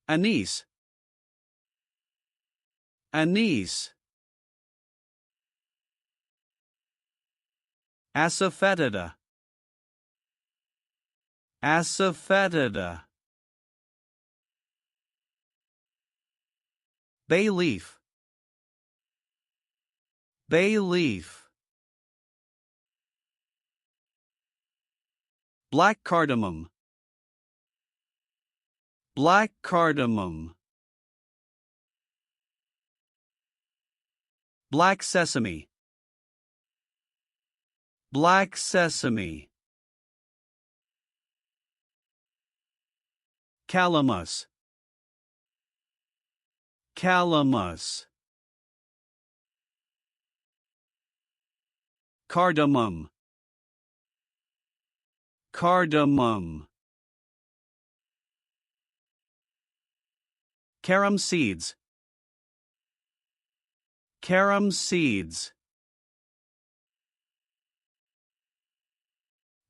Anise. Anise. Asafoetida. Asafoetida. Bay leaf. Bay leaf. Black cardamom. Black cardamom. Black sesame. Black sesame. Calamus. Calamus. Cardamom. Cardamom. Carom seeds. Carom seeds.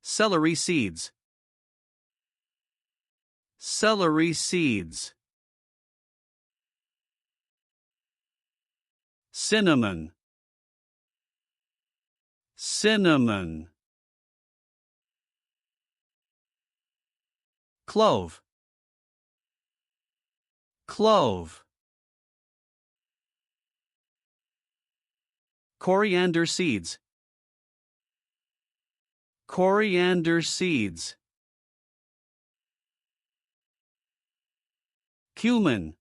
Celery seeds. Celery seeds. Cinnamon. Cinnamon. Clove. Clove. Coriander seeds. Coriander seeds. Cumin.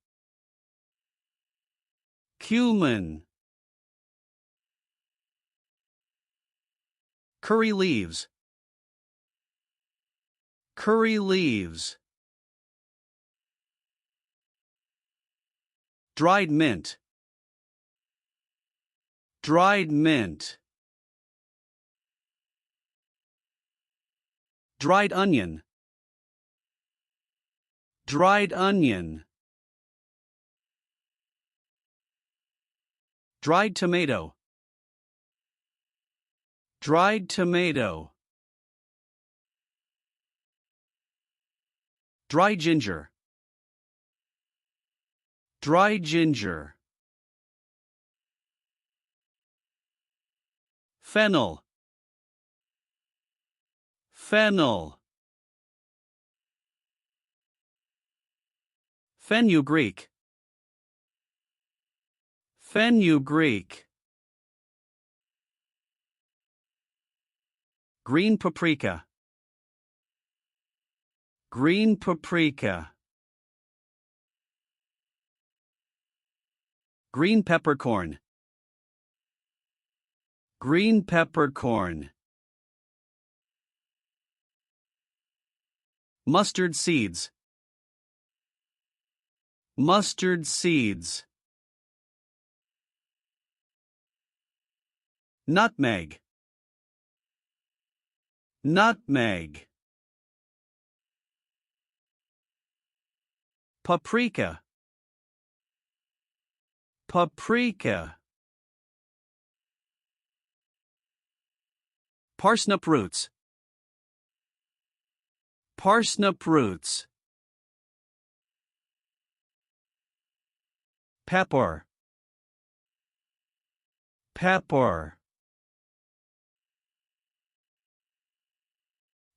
Cumin. Curry leaves. Curry leaves. Dried mint. Dried mint. Dried onion. Dried onion. Dried tomato. Dried tomato. Dry ginger. Dry ginger. Fennel. Fennel. Fenugreek. Fenugreek. Green paprika. Green paprika. Green peppercorn. Green peppercorn. Mustard seeds. Mustard seeds. Nutmeg. Nutmeg. Paprika. Paprika. Parsnip roots. Parsnip roots. Pepper. Pepper.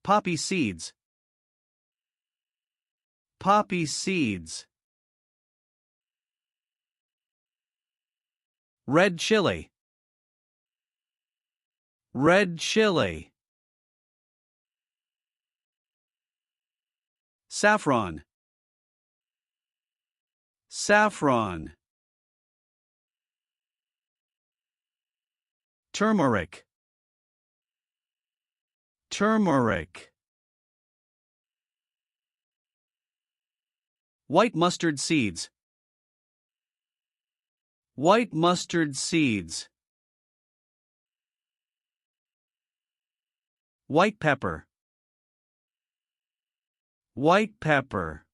Poppy seeds. Poppy seeds. Red chili. Red chili. Saffron. Saffron. Turmeric. Turmeric. White mustard seeds. White mustard seeds. White pepper. White pepper.